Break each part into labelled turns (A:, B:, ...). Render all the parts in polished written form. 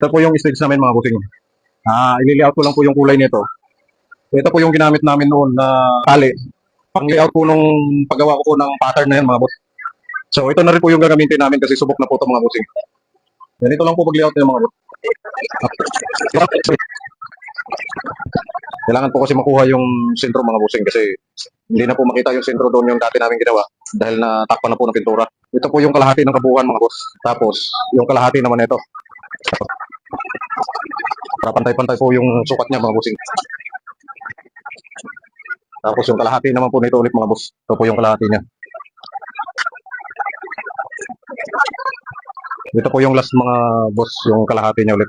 A: Ito po yung stage namin mga bossing. I-layout ko lang po yung kulay nito. Ito po yung ginamit namin noon na tali. Pang-layout po nung paggawa ko po ng pattern na yan mga boss. So ito na rin po yung gagamitin namin kasi subok na po ito mga bossing. Ganito lang po pag-layout ng mga boss. Kailangan po kasi makuha yung sentro mga bossing kasi hindi na po makita yung sentro doon yung dati namin ginawa dahil natakpan na po ng pintura. Ito po yung kalahati ng kabuuan mga boss. Tapos yung kalahati naman ito. Para pantay-pantay po yung sukat niya mga bossing. Tapos yung kalahati naman po nito ulit mga boss. Ito po yung kalahati niya. Ito po yung last mga boss, yung kalahati niya ulit.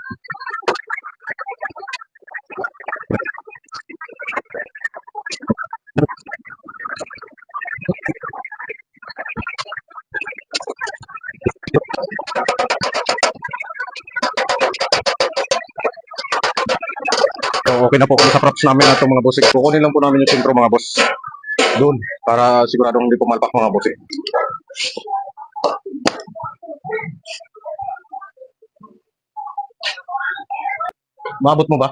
A: So okay na po kung sa props namin at mga bossing. Kukunin lang po namin yung sentro mga boss. Doon, para siguradong hindi pumalpak mga bossing. Maabot mo ba?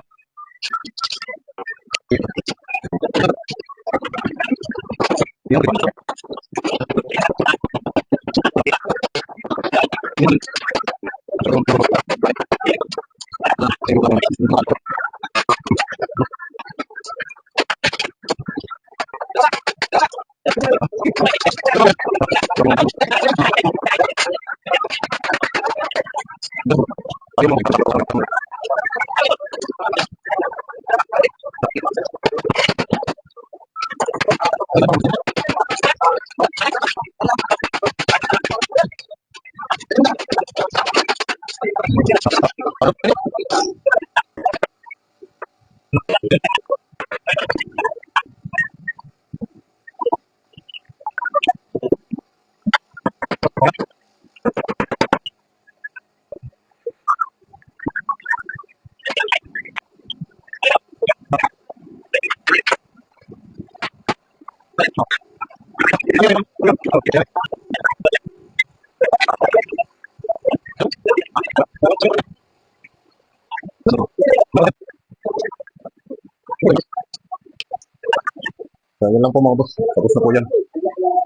A: So, yun lang po mga boss. Tapos na po yan.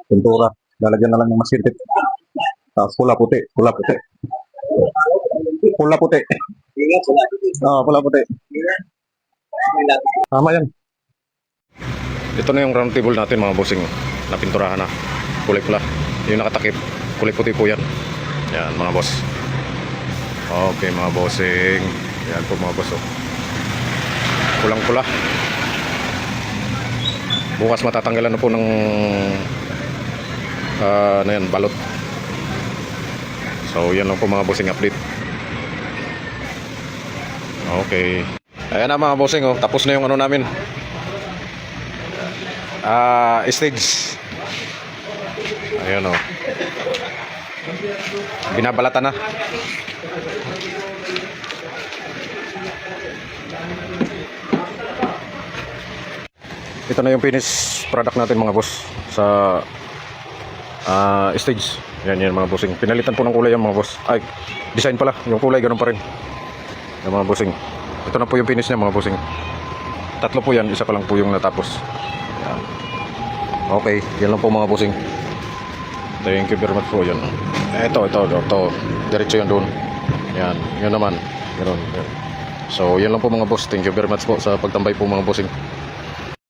A: Pintura. Lalagyan na lang ng maskintit. Tapos pula puti. Pula puti. Pula puti. Pula puti. Tama yan. Ito na yung round table natin mga bossing. Napinturahan na. Kulay pula. Yung nakatakip. Kulay puti po yan. Yan mga boss. Okay mga bossing. Yan po mga boss. Pulang pula. Bukas matatanggalan na po ng balot. So yan lang po mga bossing update. Okay. Ayan na mga bossing, tapos na yung ano namin. Stage. Ayan binabalatan na. Ito na yung finished product natin mga boss sa stage. Yan mga bossing. Pinalitan po ng kulay yung mga boss. Ay, design pala. Yung kulay ganun pa rin. Yung mga bossing. Ito na po yung finish niya mga bossing. Tatlo po yan. Isa pa lang po yung natapos. Yan. Okay. Yan lang po mga bossing. Thank you very much po yan. Ito. Diretso yan doon. Yan. Yun naman. Ganun. So yan lang po mga boss. Thank you very much po sa pagtambay po mga bossing.